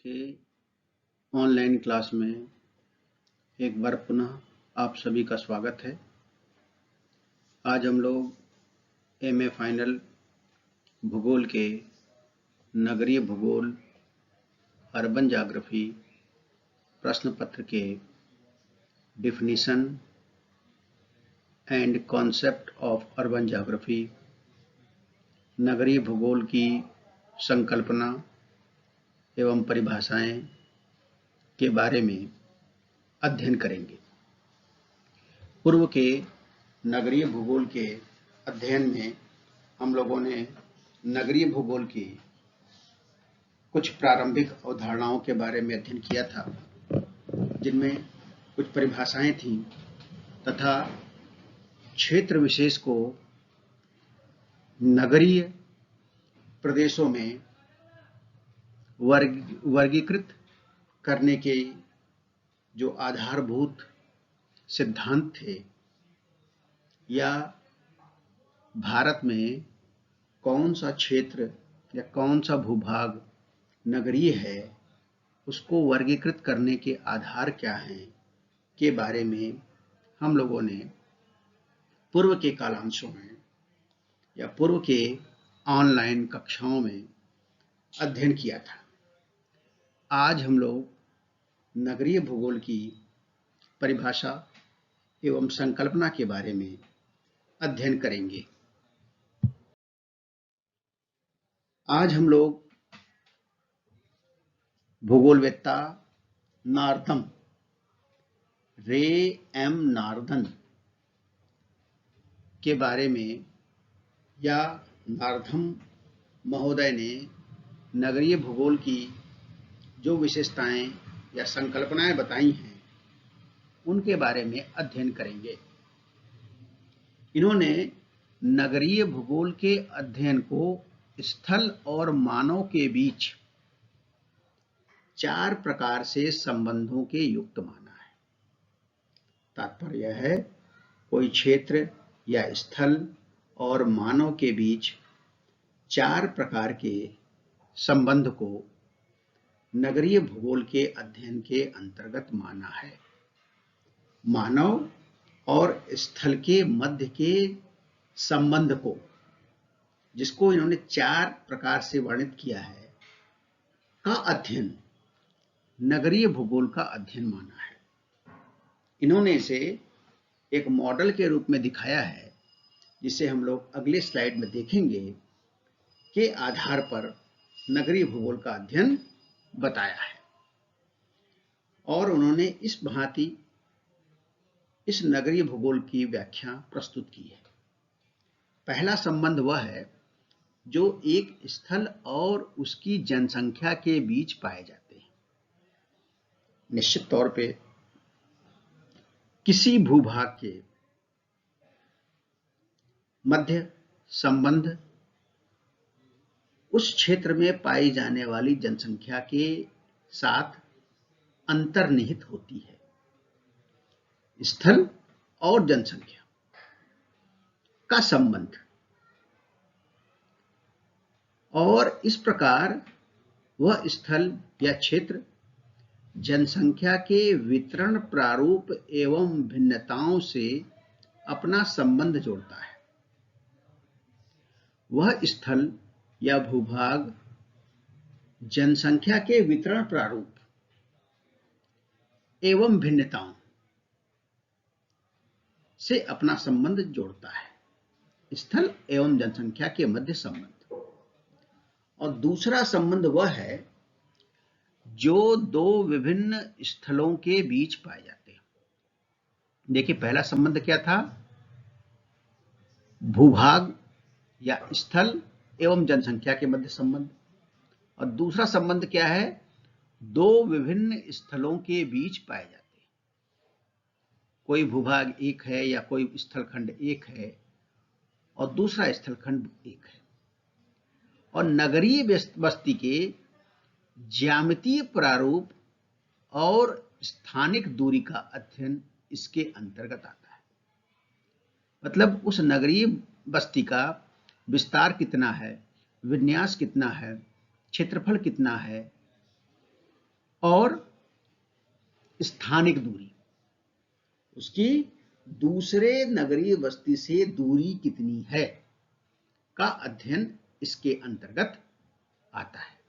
के online class में एक बार पुनः आप सभी का स्वागत है। आज हम लोग एमए फाइनल भूगोल के नगरीय भूगोल अर्बन ज्योग्राफी प्रश्न पत्र के definition and concept of urban geography, नगरीय भूगोल की संकल्पना एवं परिभाषाएं के बारे में अध्ययन करेंगे। पूर्व के नगरीय भूगोल के अध्ययन में हम लोगों ने नगरीय भूगोल की कुछ प्रारंभिक अवधारणाओं के बारे में अध्ययन किया था, जिनमें कुछ परिभाषाएं थीं तथा क्षेत्र विशेष को नगरीय प्रदेशों में वर्गीकृत करने के जो आधारभूत सिद्धांत थे, या भारत में कौन सा क्षेत्र या कौन सा भूभाग नगरीय है, उसको वर्गीकृत करने के आधार क्या हैं के बारे में हम लोगों ने पूर्व के कालांशों में या पूर्व के ऑनलाइन कक्षाओं में अध्ययन किया था। आज हम लोग नगरीय भूगोल की परिभाषा एवं संकल्पना के बारे में अध्ययन करेंगे। आज हम लोग भूगोलवेत्ता नॉर्दम रे एम नॉर्दन के बारे में, या नॉर्दम महोदय ने नगरीय भूगोल की जो विशेषताएं या संकल्पनाएं बताई हैं, उनके बारे में अध्ययन करेंगे। इन्होंने नगरीय भूगोल के अध्ययन को स्थल और मानव के बीच 4 प्रकार से संबंधों के युक्त माना है। तात्पर्य यह है, कोई क्षेत्र या स्थल और मानव के बीच 4 प्रकार के संबंध को नगरीय भूगोल के अध्ययन के अंतर्गत माना है। मानव और स्थल के मध्य के संबंध को, जिसको इन्होंने 4 प्रकार से वर्णित किया है, का अध्ययन नगरीय भूगोल का अध्ययन माना है। इन्होंने इसे एक मॉडल के रूप में दिखाया है, जिसे हम लोग अगले स्लाइड में देखेंगे, के आधार पर नगरीय भूगोल का अध्ययन बताया है। और उन्होंने इस भांति इस नगरीय भूगोल की व्याख्या प्रस्तुत की है। पहला संबंध वह है जो एक स्थल और उसकी जनसंख्या के बीच पाए जाते हैं। निश्चित तौर पे किसी भूभाग के मध्य संबंध उस क्षेत्र में पाई जाने वाली जनसंख्या के साथ अंतर्निहित होती है। स्थल और जनसंख्या का संबंध, और इस प्रकार वह स्थल या क्षेत्र जनसंख्या के वितरण प्रारूप एवं भिन्नताओं से अपना संबंध जोड़ता है। वह स्थल या भूभाग जनसंख्या के वितरण प्रारूप एवं भिन्नताओं से अपना संबंध जोड़ता है। स्थल एवं जनसंख्या के मध्य संबंध। और दूसरा संबंध वह है जो दो विभिन्न स्थलों के बीच पाए जाते हैं। देखिए, पहला संबंध क्या था? भूभाग या स्थल एवं जनसंख्या के मध्य संबंध। और दूसरा संबंध क्या है? दो विभिन्न स्थलों के बीच पाए जाते हैं। कोई भूभाग एक है या कोई स्थलखंड एक है और दूसरा स्थलखंड एक है। और नगरीय बस्ती के ज्यामितीय प्रारूप और स्थानिक दूरी का अध्ययन इसके अंतर्गत आता है। मतलब उस नगरीय बस्ती का विस्तार कितना है, विन्यास कितना है, क्षेत्रफल कितना है, और स्थानिक दूरी, उसकी दूसरे नगरीय बस्ती से दूरी कितनी है का अध्ययन इसके अंतर्गत आता है।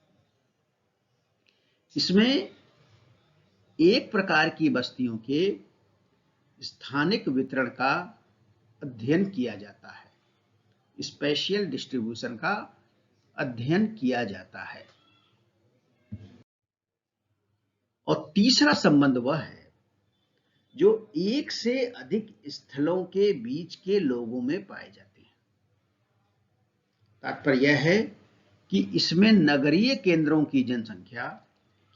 इसमें एक प्रकार की बस्तियों के स्थानिक वितरण का अध्ययन किया जाता है, स्पेशियल डिस्ट्रीब्यूशन का अध्ययन किया जाता है। और तीसरा संबंध वह है जो एक से अधिक स्थलों के बीच के लोगों में पाए जाते हैं। तात्पर्य यह है कि इसमें नगरीय केंद्रों की जनसंख्या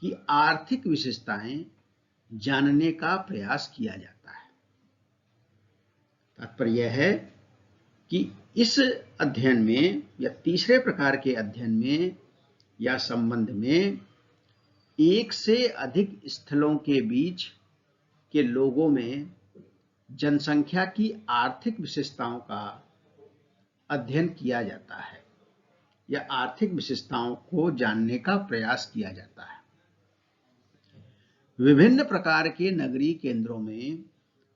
की आर्थिक विशेषताएं जानने का प्रयास किया जाता है। तात्पर्य यह है कि इस अध्ययन में या तीसरे प्रकार के अध्ययन में या संबंध में एक से अधिक स्थलों के बीच के लोगों में जनसंख्या की आर्थिक विशेषताओं का अध्ययन किया जाता है या आर्थिक विशेषताओं को जानने का प्रयास किया जाता है। विभिन्न प्रकार के नगरीय केंद्रों में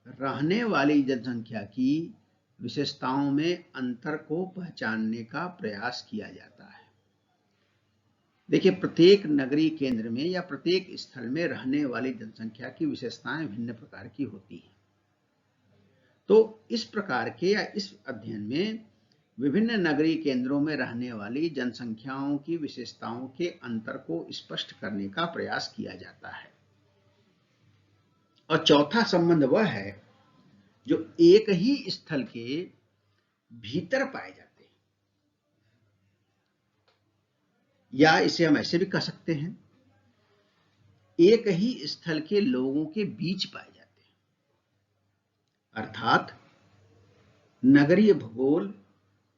रहने वाली जनसंख्या की विशेषताओं में अंतर को पहचानने का प्रयास किया जाता है। देखिए, प्रत्येक नगरीय केंद्र में या प्रत्येक स्थल में रहने वाली जनसंख्या की विशेषताएं भिन्न प्रकार की होती हैं। तो इस प्रकार के या इस अध्ययन में विभिन्न नगरीय केंद्रों में रहने वाली जनसंख्याओं की विशेषताओं के अंतर को स्पष्ट करने का प्रयास किया जाता है। और चौथा संबंध वह है जो एक ही स्थल के भीतर पाए जाते हैं, या इसे हम ऐसे भी कह सकते हैं, एक ही स्थल के लोगों के बीच पाए जाते हैं। अर्थात नगरीय भूगोल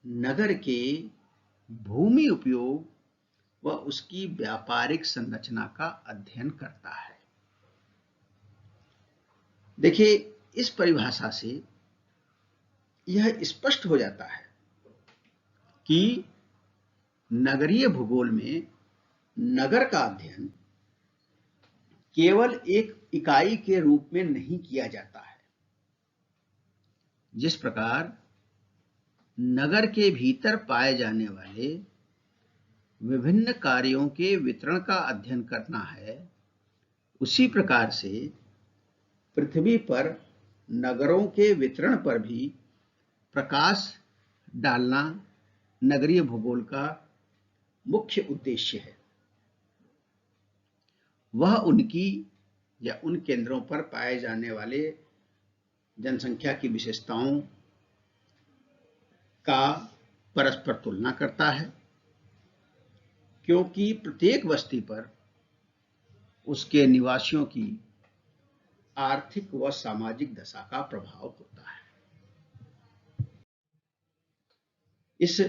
नगर के भूमि उपयोग व उसकी व्यापारिक संरचना का अध्ययन करता है। देखिए, इस परिभाषा से यह स्पष्ट हो जाता है कि नगरीय भूगोल में नगर का अध्ययन केवल एक इकाई के रूप में नहीं किया जाता है। जिस प्रकार नगर के भीतर पाए जाने वाले विभिन्न कार्यों के वितरण का अध्ययन करना है, उसी प्रकार से पृथ्वी पर नगरों के वितरण पर भी प्रकाश डालना नगरीय भूगोल का मुख्य उद्देश्य है। वह उनकी या उन केंद्रों पर पाए जाने वाले जनसंख्या की विशेषताओं का परस्पर तुलना करता है, क्योंकि प्रत्येक बस्ती पर उसके निवासियों की आर्थिक व सामाजिक दशा का प्रभाव होता है। इस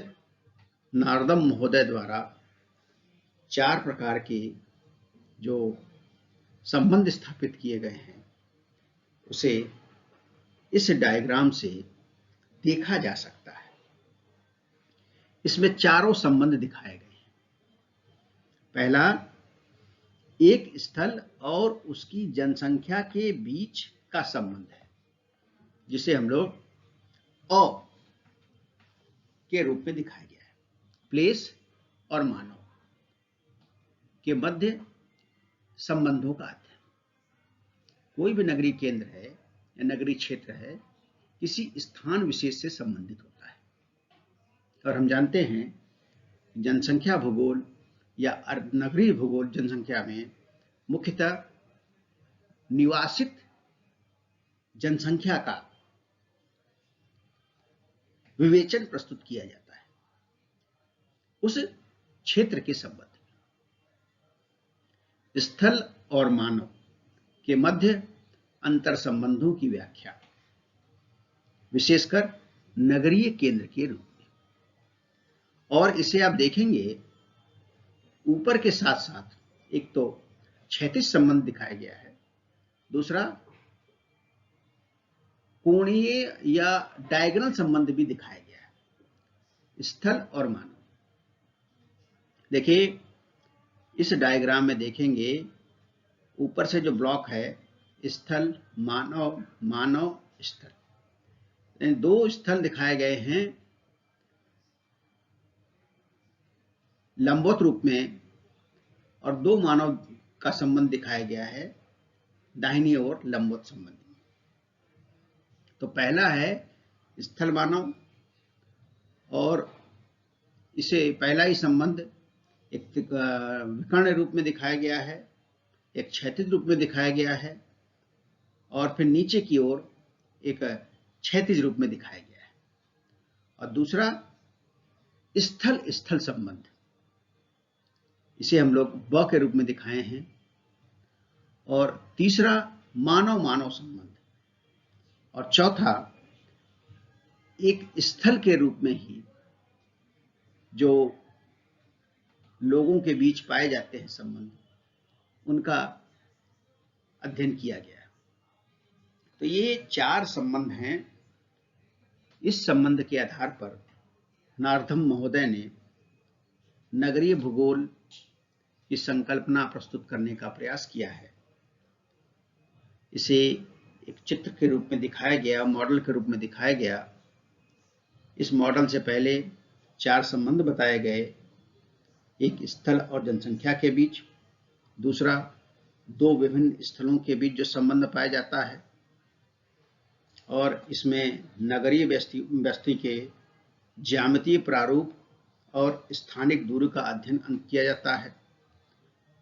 नारदम महोदय द्वारा 4 प्रकार के जो संबंध स्थापित किए गए हैं, उसे इस डायग्राम से देखा जा सकता है। इसमें चारों संबंध दिखाए गए हैं। पहला, एक स्थल और उसकी जनसंख्या के बीच का संबंध है, जिसे हम लोग अ के रूप में दिखाया गया है। प्लेस और मानव के मध्य संबंधों का अध्ययन। कोई भी नगरीय केंद्र है या नगरीय क्षेत्र है, किसी स्थान विशेष से संबंधित होता है। और हम जानते हैं जनसंख्या भूगोल या नगरीय भूगोल जनसंख्या में मुख्यतः निवासित जनसंख्या का विवेचन प्रस्तुत किया जाता है उस क्षेत्र के संबंध में। स्थल और मानव के मध्य अंतर संबंधों की व्याख्या, विशेषकर नगरीय केंद्र के रूप में। और इसे आप देखेंगे ऊपर के साथ साथ एक तो क्षैतिज संबंध दिखाया गया है, दूसरा कोणीय या डायगोनल संबंध भी दिखाया गया है, स्थल और मानव। देखिए, इस डायग्राम में देखेंगे ऊपर से जो ब्लॉक है स्थल मानव मानव स्थल, दो स्थल दिखाए गए हैं लंबवत रूप में और दो मानव का संबंध दिखाया गया है दाहिनी ओर लंबवत संबंध। तो पहला है स्थल मानव और इसे पहला ही संबंध एक विकर्ण रूप में दिखाया गया है, एक क्षैतिज रूप में दिखाया गया है और फिर नीचे की ओर एक क्षैतिज रूप में दिखाया गया है। और दूसरा स्थल स्थल संबंध, इसे हम लोग ब के रूप में दिखाए हैं। और तीसरा मानव मानव संबंध और चौथा एक स्थल के रूप में ही जो लोगों के बीच पाए जाते हैं संबंध, उनका अध्ययन किया गया। तो ये 4 संबंध हैं। इस संबंध के आधार पर नारथम महोदय ने नगरीय भूगोल की संकल्पना प्रस्तुत करने का प्रयास किया है। इसे एक चित्र के रूप में दिखाया गया, मॉडल के रूप में दिखाया गया। इस मॉडल से पहले 4 संबंध बताए गए, एक स्थल और जनसंख्या के बीच, दूसरा 2 विभिन्न स्थलों के बीच जो संबंध पाया जाता है, और इसमें नगरीय बस्ती के ज्यामितीय प्रारूप और स्थानिक दूरी का अध्ययन किया जाता है।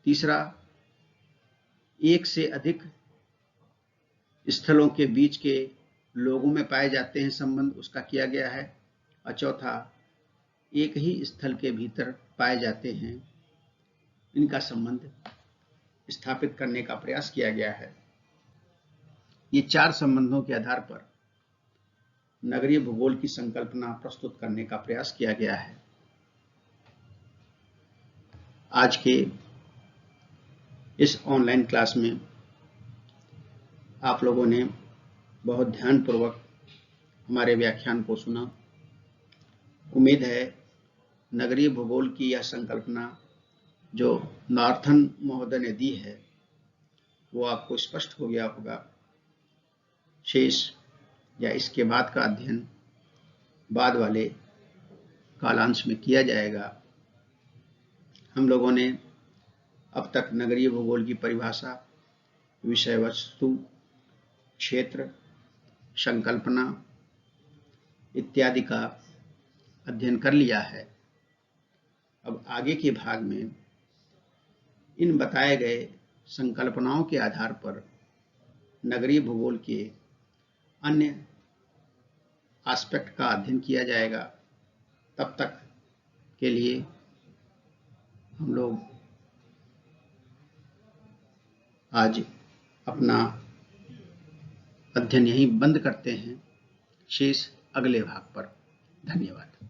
तीसरा एक से अधिक स्थलों के बीच के लोगों में पाए जाते हैं संबंध, उसका किया गया है। और चौथा एक ही स्थल के भीतर पाए जाते हैं, इनका संबंध स्थापित करने का प्रयास किया गया है। ये 4 संबंधों के आधार पर नगरीय भूगोल की संकल्पना प्रस्तुत करने का प्रयास किया गया है। आज के इस ऑनलाइन क्लास में आप लोगों ने बहुत ध्यानपूर्वक हमारे व्याख्यान को सुना। उम्मीद है नगरीय भूगोल की यह संकल्पना जो नार्थन महोदय ने दी है वो आपको स्पष्ट हो गया होगा। शेष या इसके बाद का अध्ययन बाद वाले कालांश में किया जाएगा। हम लोगों ने अब तक नगरीय भूगोल की परिभाषा, विषय वस्तु, क्षेत्र, संकल्पना इत्यादि का अध्ययन कर लिया है। अब आगे के भाग में इन बताए गए संकल्पनाओं के आधार पर नगरीय भूगोल के अन्य एस्पेक्ट का अध्ययन किया जाएगा। तब तक के लिए हम लोग आज अपना अध्ययन यहीं बंद करते हैं। शेष अगले भाग पर। धन्यवाद।